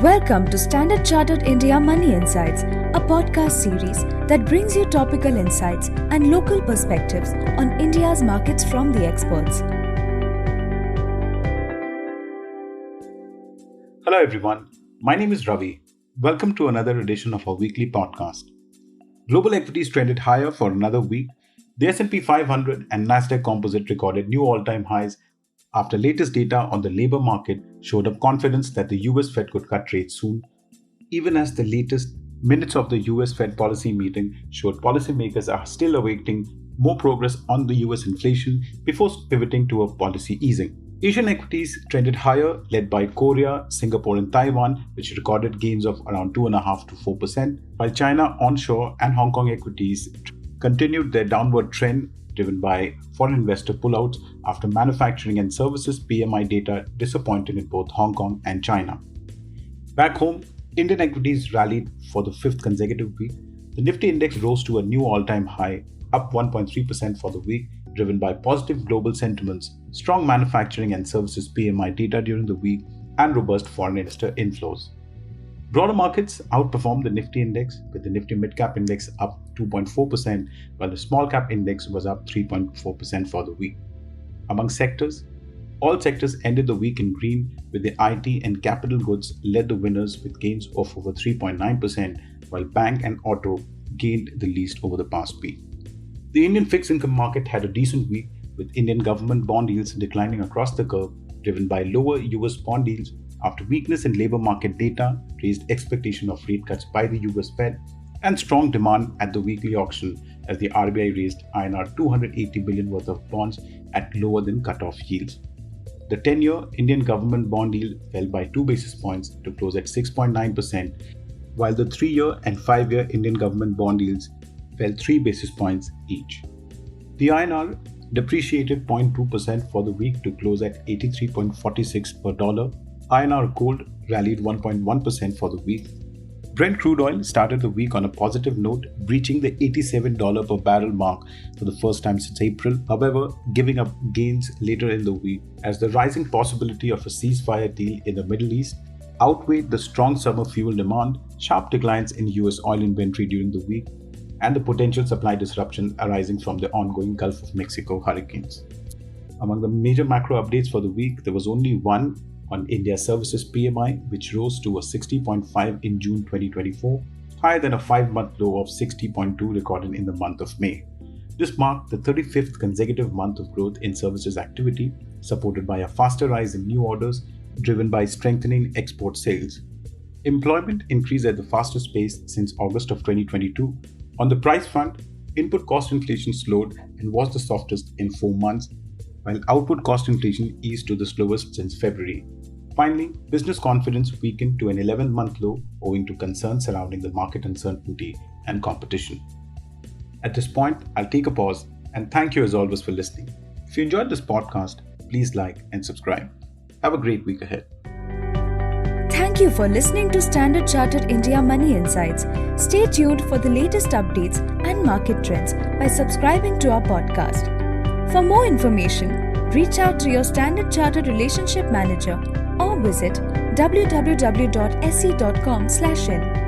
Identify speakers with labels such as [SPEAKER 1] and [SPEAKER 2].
[SPEAKER 1] Welcome to Standard Chartered India Money Insights, a podcast series that brings you topical insights and local perspectives on India's markets from the experts.
[SPEAKER 2] Hello everyone, my name is Ravi. Welcome to another edition of our weekly podcast. Global equities trended higher for another week. The S&P 500 and Nasdaq Composite recorded new all-time highs after latest data on the labor market showed up confidence that the US Fed could cut rates soon, even as the latest minutes of the US Fed policy meeting showed policymakers are still awaiting more progress on the US inflation before pivoting to a policy easing. Asian equities trended higher, led by Korea, Singapore and Taiwan, which recorded gains of around 2.5% to 4%, while China onshore and Hong Kong equities continued their downward trend, driven by foreign investor pullouts after manufacturing and services PMI data disappointed in both Hong Kong and China. Back home, Indian equities rallied for the fifth consecutive week. The Nifty index rose to a new all-time high, up 1.3% for the week, driven by positive global sentiments, strong manufacturing and services PMI data during the week, and robust foreign investor inflows. Broader markets outperformed the Nifty index, with the Nifty Mid-Cap Index up 2.4%, while the Small Cap Index was up 3.4% for the week. Among sectors, all sectors ended the week in green, with the IT and capital goods led the winners with gains of over 3.9%, while bank and auto gained the least over the past week. The Indian fixed income market had a decent week, with Indian government bond yields declining across the curve, driven by lower US bond yields after weakness in labor market data raised expectation of rate cuts by the US Fed, and strong demand at the weekly auction as the RBI raised INR 280 billion worth of bonds at lower than cut-off yields. The 10-year Indian government bond yield fell by 2 basis points to close at 6.9%, while the 3-year and 5-year Indian government bond yields fell 3 basis points each. The INR depreciated 0.2% for the week to close at 83.46 per dollar. INR gold rallied 1.1% for the week. Brent crude oil started the week on a positive note, breaching the $87 per barrel mark for the first time since April, however, giving up gains later in the week as the rising possibility of a ceasefire deal in the Middle East outweighed the strong summer fuel demand, sharp declines in US oil inventory during the week, and the potential supply disruption arising from the ongoing Gulf of Mexico hurricanes. Among the major macro updates for the week, there was only one on India's services PMI, which rose to a 60.5 in June 2024, higher than a 5-month low of 60.2 recorded in the month of May. This marked the 35th consecutive month of growth in services activity, supported by a faster rise in new orders, driven by strengthening export sales. Employment increased at the fastest pace since August of 2022. On the price front, input cost inflation slowed and was the softest in 4 months, while output cost inflation eased to the slowest since February. Finally, business confidence weakened to an 11-month low owing to concerns surrounding the market uncertainty and competition. At this point, I'll take a pause and thank you as always for listening. If you enjoyed this podcast, please like and subscribe. Have a great week ahead.
[SPEAKER 1] Thank you for listening to Standard Chartered India Money Insights. Stay tuned for the latest updates and market trends by subscribing to our podcast. For more information, reach out to your Standard Chartered Relationship Manager or visit www.se.com/in.